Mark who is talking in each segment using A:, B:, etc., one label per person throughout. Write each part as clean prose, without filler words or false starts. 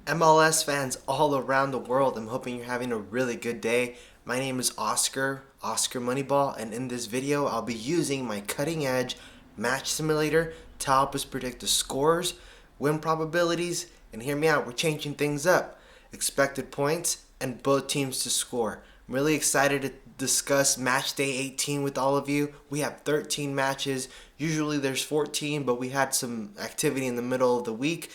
A: MLS fans all around the world, I'm hoping you're having a really good day. My name is Oscar Moneyball, and in this video I'll be using my cutting edge match simulator to help us predict the scores, win probabilities, and hear me out, we're changing things up. Expected points and both teams to score. I'm really excited to discuss match day 18 with all of you. We have 13 matches. Usually there's 14, but we had some activity in the middle of the week.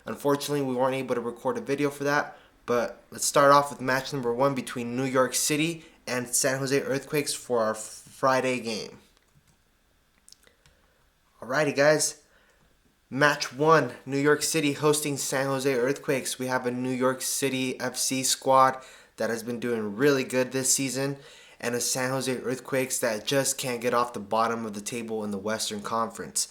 A: Unfortunately, we weren't able to record a video for that, but let's start off with match number 1 between New York City and San Jose Earthquakes for our Friday game. Alrighty, guys. Match 1, New York City hosting San Jose Earthquakes. We have a New York City FC squad that has been doing really good this season, and a San Jose Earthquakes that just can't get off the bottom of the table in the Western Conference.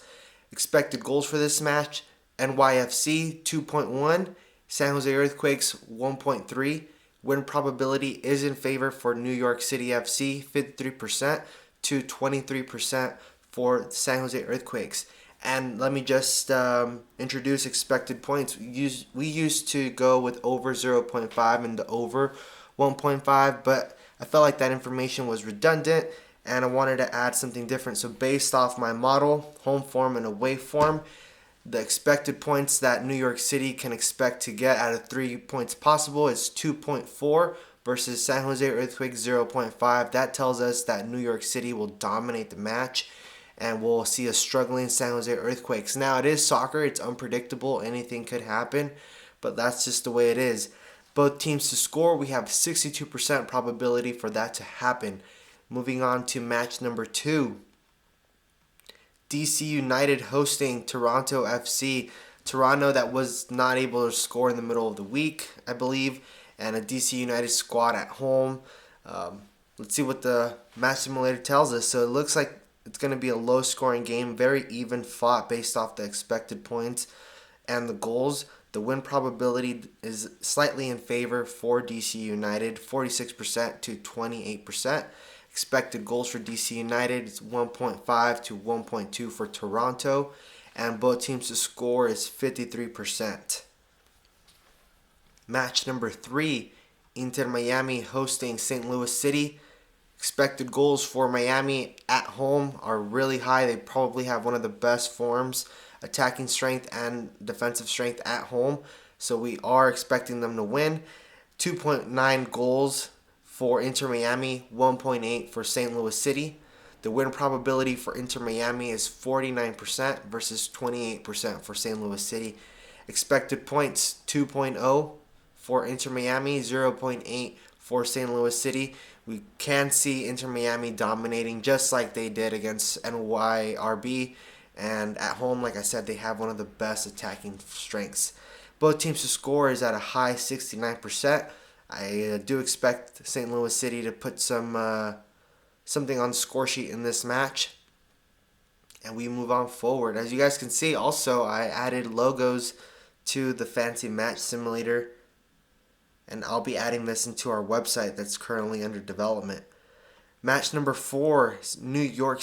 A: Expected goals for this match: NYFC 2.1, San Jose Earthquakes 1.3. Win probability is in favor for New York City FC, 53% to 23% for San Jose Earthquakes. And let me just introduce expected points. We used to go with over 0.5 and the over 1.5, but I felt like that information was redundant and I wanted to add something different. So based off my model, home form and away form, the expected points that New York City can expect to get out of 3 points possible is 2.4 versus San Jose Earthquakes 0.5. That tells us that New York City will dominate the match and we'll see a struggling San Jose Earthquakes. Now, it is soccer, it's unpredictable, anything could happen, but that's just the way it is. Both teams to score, we have 62% probability for that to happen. Moving on to match number 2. DC United hosting Toronto FC. Toronto that was not able to score in the middle of the week, I believe, and a DC United squad at home. Let's see what the match simulator tells us. So it looks like it's going to be a low-scoring game, very even fought based off the expected points and the goals. The win probability is slightly in favor for DC United, 46% to 28%. Expected goals for DC United is 1.5 to 1.2 for Toronto, and both teams to score is 53%. Match number 3, Inter Miami hosting St. Louis City. Expected goals for Miami at home are really high. They probably have one of the best forms, attacking strength and defensive strength at home, so we are expecting them to win. 2.9 goals for Inter Miami, 1.8 for St. Louis City. The win probability for Inter Miami is 49% versus 28% for St. Louis City. Expected points, 2.0 for Inter Miami, 0.8 for St. Louis City. We can see Inter Miami dominating just like they did against NYRB. And at home, like I said, they have one of the best attacking strengths. Both teams to score is at a high 69%. I do expect St. Louis City to put something on the score sheet in this match. And we move on forward. As you guys can see, also, I added logos to the fancy match simulator. And I'll be adding this into our website that's currently under development. Match number 4 is New York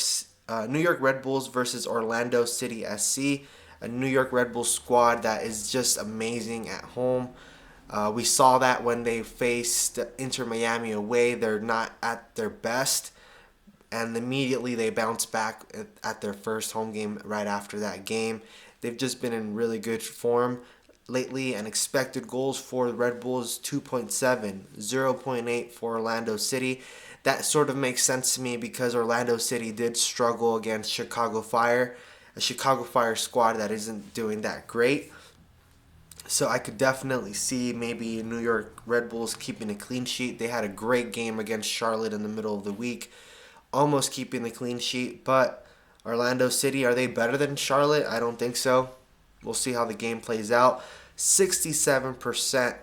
A: Red Bulls versus Orlando City SC. A New York Red Bulls squad that is just amazing at home. We saw that when they faced Inter Miami away. They're not at their best, and immediately they bounce back at their first home game right after that game. They've just been in really good form lately, and expected goals for the Red Bulls 2.7, 0.8 for Orlando City. That sort of makes sense to me because Orlando City did struggle against Chicago Fire, a Chicago Fire squad that isn't doing that great. So I could definitely see maybe New York Red Bulls keeping a clean sheet. They had a great game against Charlotte in the middle of the week, almost keeping the clean sheet. But Orlando City, are they better than Charlotte? I don't think so. We'll see how the game plays out. 67%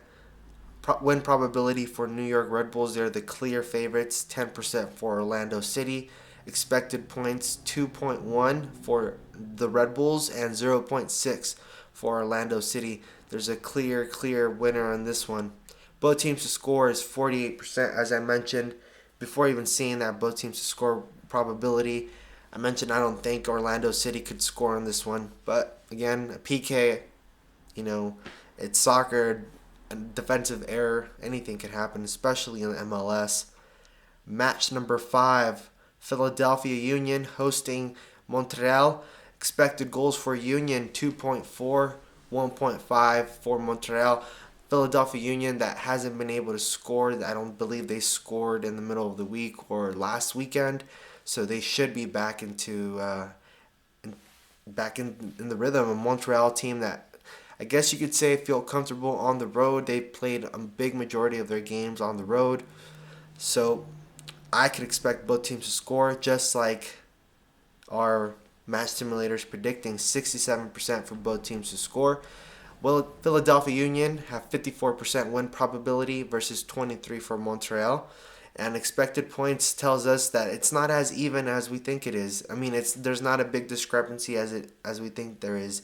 A: win probability for New York Red Bulls. They're the clear favorites. 10% for Orlando City. Expected points 2.1 for the Red Bulls and 0.6 for Orlando City. There's a clear winner on this one. Both teams to score is 48%, as I mentioned. Before even seeing that both teams to score probability, I mentioned I don't think Orlando City could score on this one. But again, a PK, it's soccer. a defensive error. Anything could happen, especially in the MLS. Match number 5, Philadelphia Union hosting Montreal. Expected goals for Union 2.4, 1.5 for Montreal. Philadelphia Union that hasn't been able to score. I don't believe they scored in the middle of the week or last weekend, so they should be back in the rhythm. A Montreal team that I guess you could say feel comfortable on the road. They played a big majority of their games on the road, so I could expect both teams to score, just like our match simulators predicting 67% for both teams to score. Well, Philadelphia Union have 54% win probability versus 23 for Montreal. And expected points tells us that it's not as even as we think it is. I mean, there's not a big discrepancy as we think there is.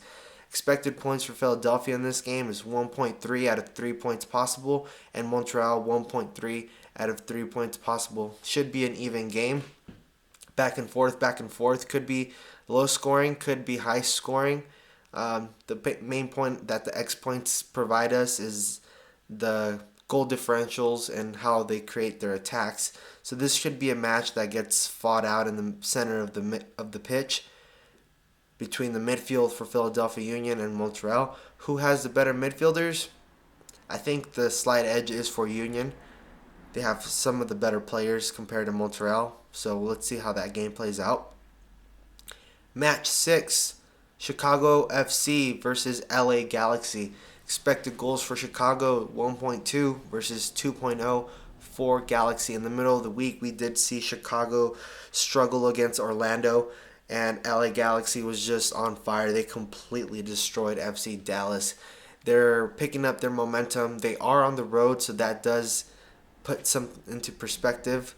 A: Expected points for Philadelphia in this game is 1.3 out of 3 points possible, and Montreal 1.3 out of 3 points possible. Should be an even game. Back and forth, back and forth. Could be low scoring, could be high scoring. The main point that the xPoints provide us is the goal differentials and how they create their attacks. So this should be a match that gets fought out in the center of the pitch between the midfield for Philadelphia Union and Montreal. Who has the better midfielders? I think the slight edge is for Union. They have some of the better players compared to Montreal. So let's see how that game plays out. Match 6, Chicago FC versus LA Galaxy. Expected goals for Chicago 1.2 versus 2.0 for Galaxy. In the middle of the week, we did see Chicago struggle against Orlando, and LA Galaxy was just on fire. They completely destroyed FC Dallas. They're picking up their momentum. They are on the road, so that does put some into perspective.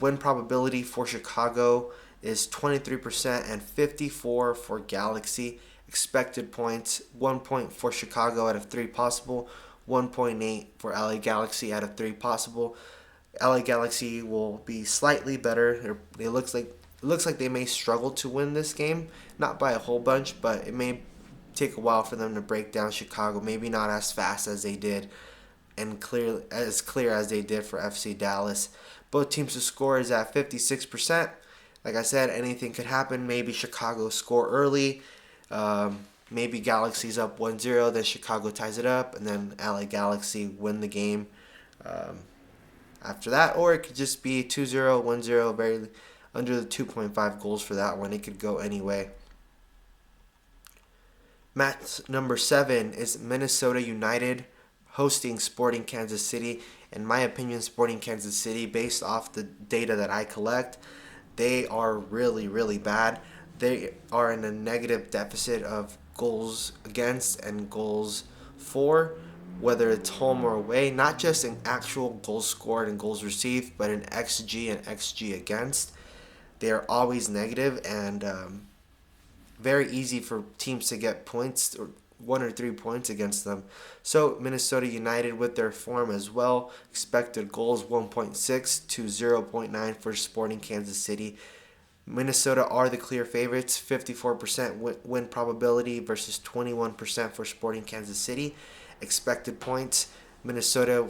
A: Win probability for Chicago is 23% and 54 for Galaxy. Expected points, 1 point for Chicago out of 3 possible, 1.8 for LA Galaxy out of 3 possible. LA Galaxy will be slightly better. It looks like they may struggle to win this game, not by a whole bunch, but it may take a while for them to break down Chicago. Maybe not as fast as they did and clear as they did for FC Dallas. Both teams to score is at 56%. Like I said, anything could happen. Maybe Chicago score early. Maybe Galaxy's up 1-0, then Chicago ties it up, and then LA Galaxy win the game after that. Or it could just be 2-0, 1-0, very under the 2.5 goals for that one. It could go any way. Match number 7 is Minnesota United hosting Sporting Kansas City. In my opinion, Sporting Kansas City, based off the data that I collect, they are really, really bad. They are in a negative deficit of goals against and goals for, whether it's home or away. Not just in actual goals scored and goals received, but in XG and XG against. They are always negative, and very easy for teams to get points, or 1 or 3 points against them. So Minnesota United with their form as well. Expected goals 1.6 to 0.9 for Sporting Kansas City. Minnesota are the clear favorites, 54% win probability versus 21% for Sporting Kansas City. Expected points, Minnesota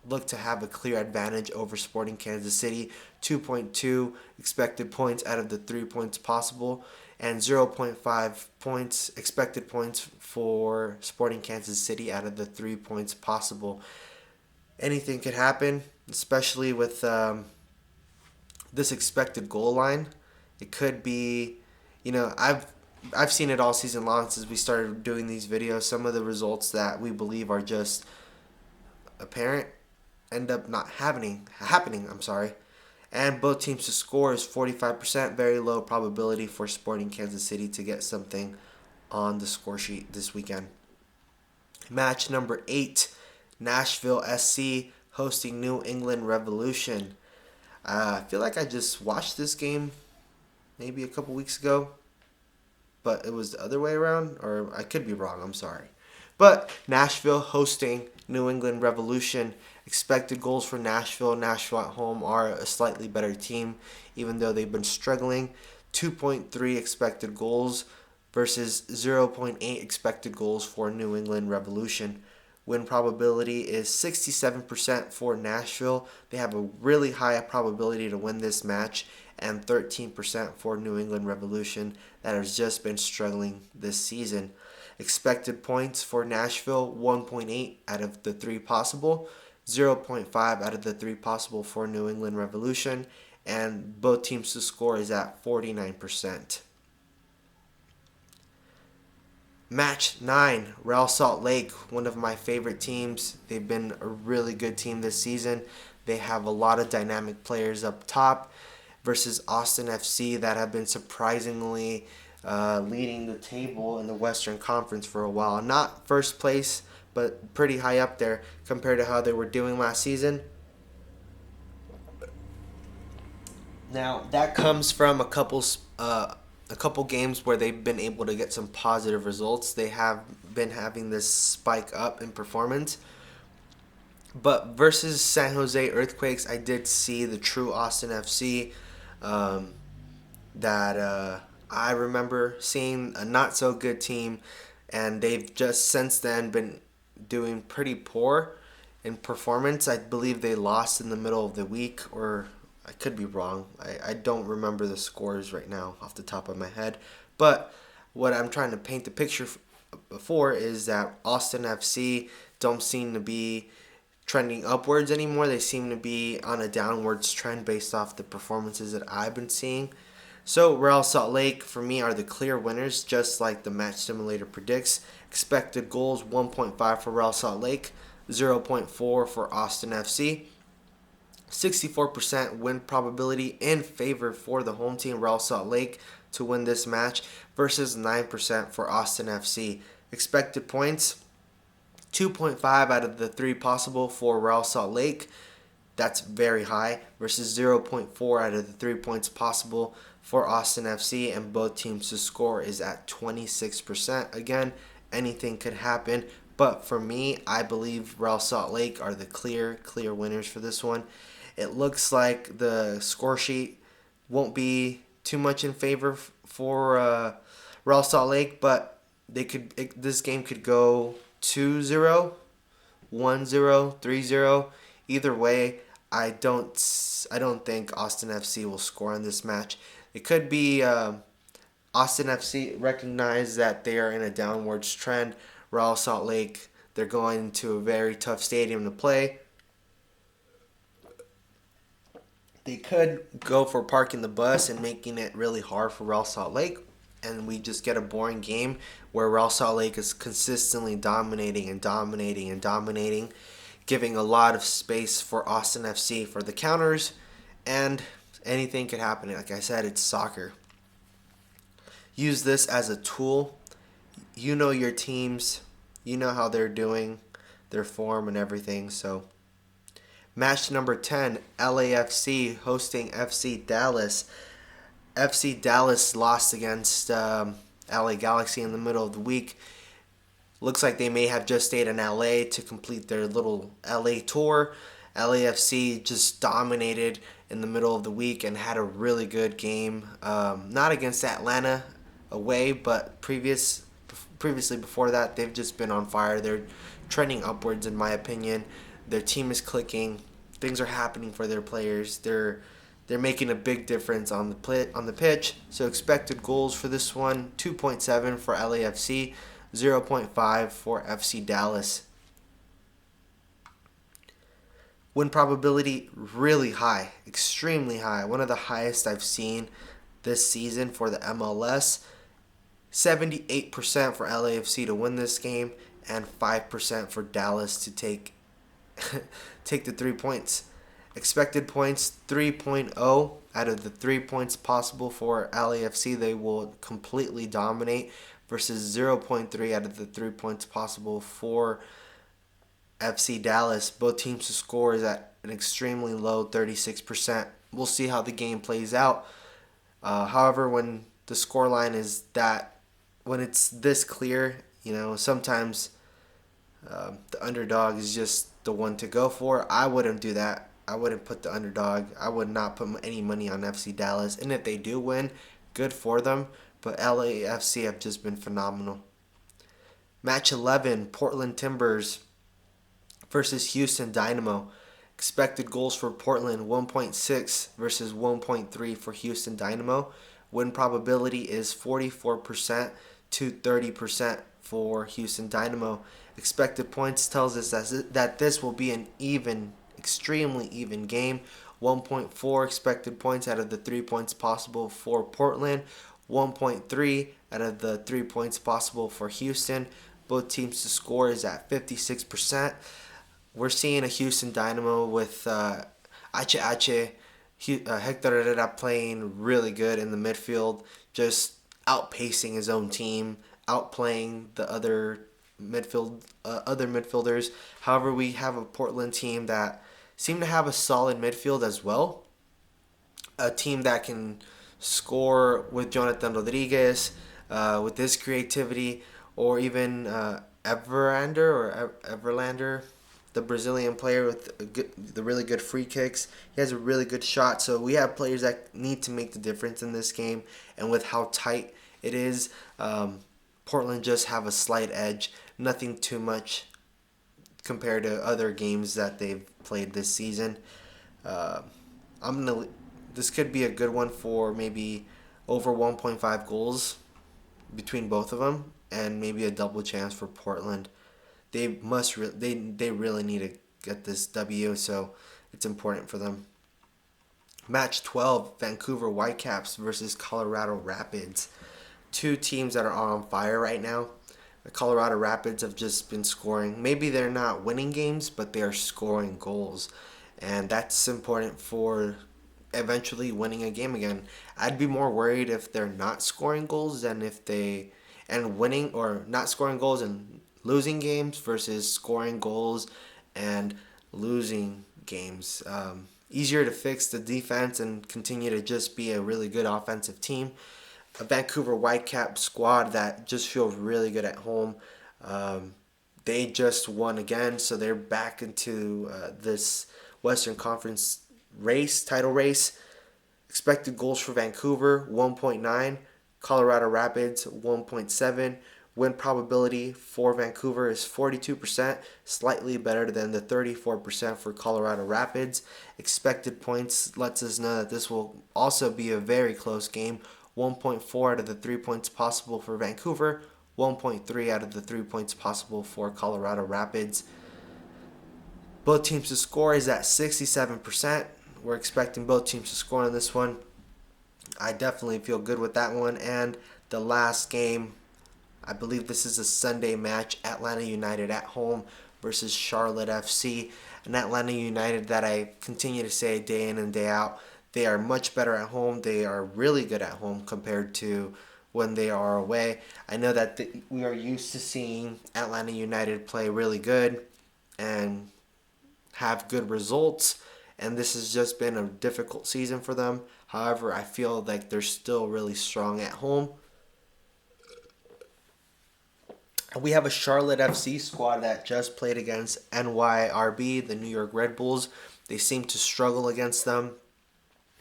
A: look to have a clear advantage over Sporting Kansas City, 2.2 expected points out of the 3 points possible, and 0.5 points expected points for Sporting Kansas City out of the 3 points possible. Anything could happen, especially with this expected goal line. It could be, I've seen it all season long since we started doing these videos. Some of the results that we believe are just apparent end up not happening. And both teams to score is 45%, very low probability for Sporting Kansas City to get something on the score sheet this weekend. Match number 8, Nashville SC hosting New England Revolution. I feel like I just watched this game maybe a couple weeks ago, but it was the other way around, or I could be wrong, I'm sorry. But Nashville hosting New England Revolution. Expected goals for Nashville. Nashville at home are a slightly better team, even though they've been struggling. 2.3 expected goals versus 0.8 expected goals for New England Revolution. Win probability is 67% for Nashville. They have a really high probability to win this match, and 13% for New England Revolution that has just been struggling this season. Expected points for Nashville, 1.8 out of the 3 possible, 0.5 out of the 3 possible for New England Revolution, and both teams to score is at 49%. Match 9, Real Salt Lake, one of my favorite teams. They've been a really good team this season. They have a lot of dynamic players up top versus Austin FC that have been surprisingly leading the table in the Western Conference for a while. Not first place, but pretty high up there compared to how they were doing last season. Now, that comes from a couple games where they've been able to get some positive results. They have been having this spike up in performance. But versus San Jose Earthquakes, I did see the true Austin FC that I remember seeing, a not so good team, and they've just since then been doing pretty poor in performance. I believe they lost in the middle of the week, or I could be wrong. I don't remember the scores right now off the top of my head. But what I'm trying to paint the picture for is that Austin FC don't seem to be trending upwards anymore. They seem to be on a downwards trend based off the performances that I've been seeing. So Real Salt Lake, for me, are the clear winners, just like the match simulator predicts. Expected goals, 1.5 for Real Salt Lake, 0.4 for Austin FC. 64% win probability in favor for the home team, Real Salt Lake, to win this match versus 9% for Austin FC. Expected points, 2.5 out of the 3 possible for Real Salt Lake. That's very high versus 0.4 out of the 3 points possible for Austin FC, and both teams to score is at 26%. Again, anything could happen, but for me, I believe Real Salt Lake are the clear winners for this one. It looks like the score sheet won't be too much in favor for Real Salt Lake, but this game could go 2-0, 1-0, 3-0. Either way, I don't think Austin FC will score on this match. It could be Austin FC recognize that they are in a downwards trend. Real Salt Lake, they're going to a very tough stadium to play. They could go for parking the bus and making it really hard for Real Salt Lake, and we just get a boring game where Real Salt Lake is consistently dominating, giving a lot of space for Austin FC for the counters, and anything could happen. Like I said, it's soccer. Use this as a tool. You know your teams. You know how they're doing, their form and everything. So, match number 10, LAFC hosting FC Dallas. FC Dallas lost against LA Galaxy in the middle of the week. Looks like they may have just stayed in LA to complete their little LA tour. LAFC just dominated in the middle of the week and had a really good game. Not against Atlanta away, but previously before that, they've just been on fire. They're trending upwards, in my opinion. Their team is clicking. Things are happening for their players. They're making a big difference on the pitch. So expected goals for this one, 2.7 for LAFC, 0.5 for FC Dallas. Win probability really high, extremely high. One of the highest I've seen this season for the MLS. 78% for LAFC to win this game and 5% for Dallas to take the 3 points. Expected points 3.0 out of the 3 points possible for LAFC. They will completely dominate versus 0.3 out of the 3 points possible for FC Dallas. Both teams to score is at an extremely low 36%. We'll see how the game plays out. However, when the scoreline is when it's this clear, sometimes the underdog is just the one to go for. I wouldn't do that. I wouldn't put the underdog. I would not put any money on FC Dallas. And if they do win, good for them. But LAFC have just been phenomenal. Match 11, Portland Timbers versus Houston Dynamo. Expected goals for Portland 1.6 versus 1.3 for Houston Dynamo. Win probability is 44% to 30% for Houston Dynamo. Expected points tells us that this will be an extremely even game. 1.4 expected points out of the 3 points possible for Portland. 1.3 out of the 3 points possible for Houston. Both teams to score is at 56%. We're seeing a Houston Dynamo with Hector Herrera playing really good in the midfield, just outpacing his own team, outplaying the other midfielders. However, we have a Portland team that seem to have a solid midfield as well. A team that can score with Jonathan Rodriguez, with his creativity, or even Everlander, the Brazilian player with the really good free kicks. He has a really good shot. So we have players that need to make the difference in this game. And with how tight it is, Portland just have a slight edge. Nothing too much compared to other games that they've played this season. This could be a good one for maybe over 1.5 goals between both of them, and maybe a double chance for Portland. They really need to get this W, so it's important for them. Match 12, Vancouver Whitecaps versus Colorado Rapids. Two teams that are on fire right now. The Colorado Rapids have just been scoring. Maybe they're not winning games, but they are scoring goals. And that's important for eventually winning a game again. I'd be more worried if they're not scoring goals than if they and winning or not scoring goals and losing games versus scoring goals and losing games. Easier to fix the defense and continue to just be a really good offensive team. A Vancouver Whitecap squad that just feels really good at home. They just won again, so they're back into this Western Conference title race. Expected goals for Vancouver 1.9, Colorado Rapids 1.7. Win probability for Vancouver is 42%, slightly better than the 34% for Colorado Rapids. Expected points lets us know that this will also be a very close game. 1.4 out of the 3 points possible for Vancouver, 1.3 out of the 3 points possible for Colorado Rapids. Both teams to score is at 67%. We're expecting both teams to score on this one. I definitely feel good with that one. And the last game, I believe this is a Sunday match, Atlanta United at home versus Charlotte FC. And Atlanta United, that I continue to say day in and day out, they are much better at home. They are really good at home compared to when they are away. I know that we are used to seeing Atlanta United play really good and have good results, and this has just been a difficult season for them. However, I feel like they're still really strong at home. We have a Charlotte FC squad that just played against NYRB, the New York Red Bulls. They seem to struggle against them.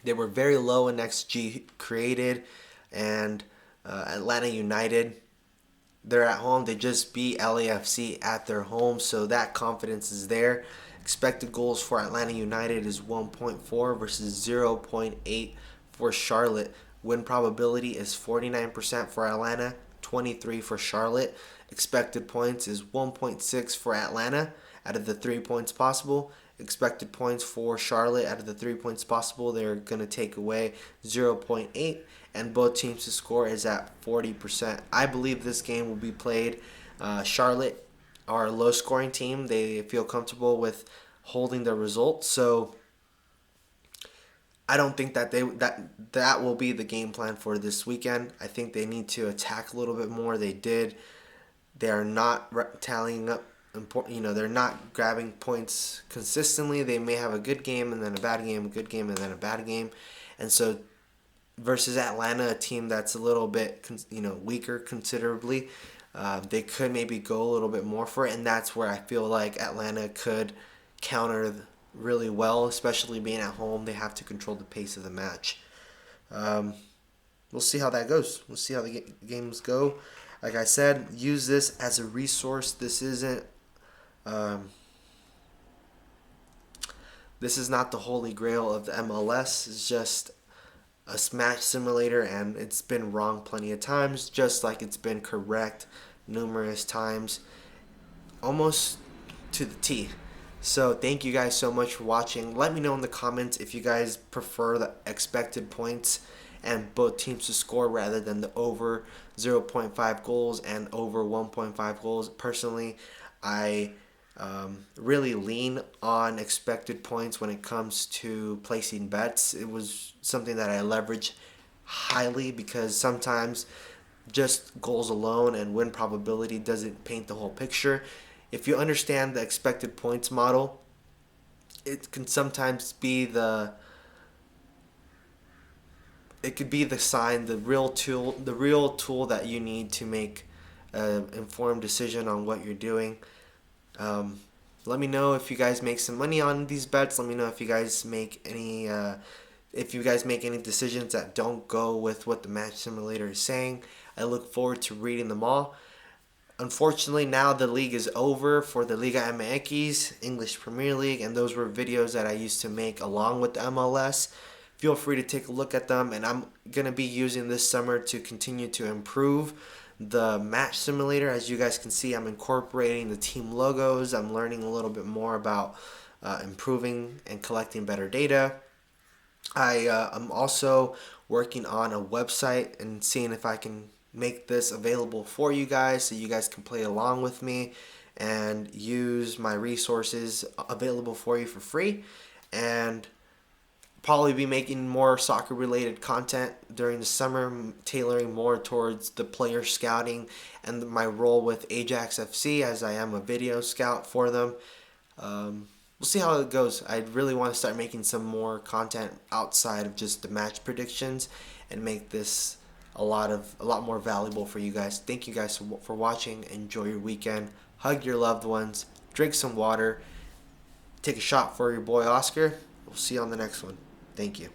A: They were very low in XG created, and Atlanta United, they're at home. They just beat LAFC at their home, so that confidence is there. Expected goals for Atlanta United is 1.4 versus 0.8 for Charlotte. Win probability is 49% for Atlanta, 23 for Charlotte. Expected points is 1.6 for Atlanta out of the 3 points possible. Expected points for Charlotte out of the 3 points possible, they're going to take away 0.8, and both teams to score is at 40%. I believe this game will be played. Charlotte are a low-scoring team. They feel comfortable with holding the result, so I don't think that that will be the game plan for this weekend. I think they need to attack a little bit more. They did. They are not tallying up. They're not grabbing points consistently. They may have a good game and then a bad game, a good game and then a bad game, and so versus Atlanta, a team that's a little bit weaker considerably, they could maybe go a little bit more for it, and that's where I feel like Atlanta could counter really well, especially being at home. They have to control the pace of the match. We'll see how that goes. We'll see how the games go. Like I said, use this as a resource. This isn't This is not the holy grail of the MLS. It's just a match simulator, and it's been wrong plenty of times, just like it's been correct numerous times, almost to the T. So thank you guys so much for watching. Let me know in the comments if you guys prefer the expected points and both teams to score rather than the over 0.5 goals and over 1.5 goals. Personally, I really lean on expected points when it comes to placing bets. It was something that I leverage highly because sometimes just goals alone and win probability doesn't paint the whole picture. If you understand the expected points model, it can sometimes be the sign, the real tool that you need to make an informed decision on what you're doing. Let me know if you guys make some money on these bets. Let me know if you guys make any decisions that don't go with what the match simulator is saying. I look forward to reading them all. Unfortunately, now the league is over for the Liga MX, English Premier League, and those were videos that I used to make along with the MLS. Feel free to take a look at them, and I'm going to be using this summer to continue to improve the match simulator. As you guys can see, I'm incorporating the team logos. I'm learning a little bit more about improving and collecting better data. I'm also working on a website and seeing if I can make this available for you guys so you guys can play along with me and use my resources available for you for free, and probably be making more soccer related content during the summer, tailoring more towards the player scouting and my role with Ajax FC as I am a video scout for them. We'll see how it goes. I really want to start making some more content outside of just the match predictions and make this a lot more valuable for you guys. Thank you guys for watching. Enjoy your weekend. Hug your loved ones. Drink some water. Take a shot for your boy Oscar. We'll see you on the next one. Thank you.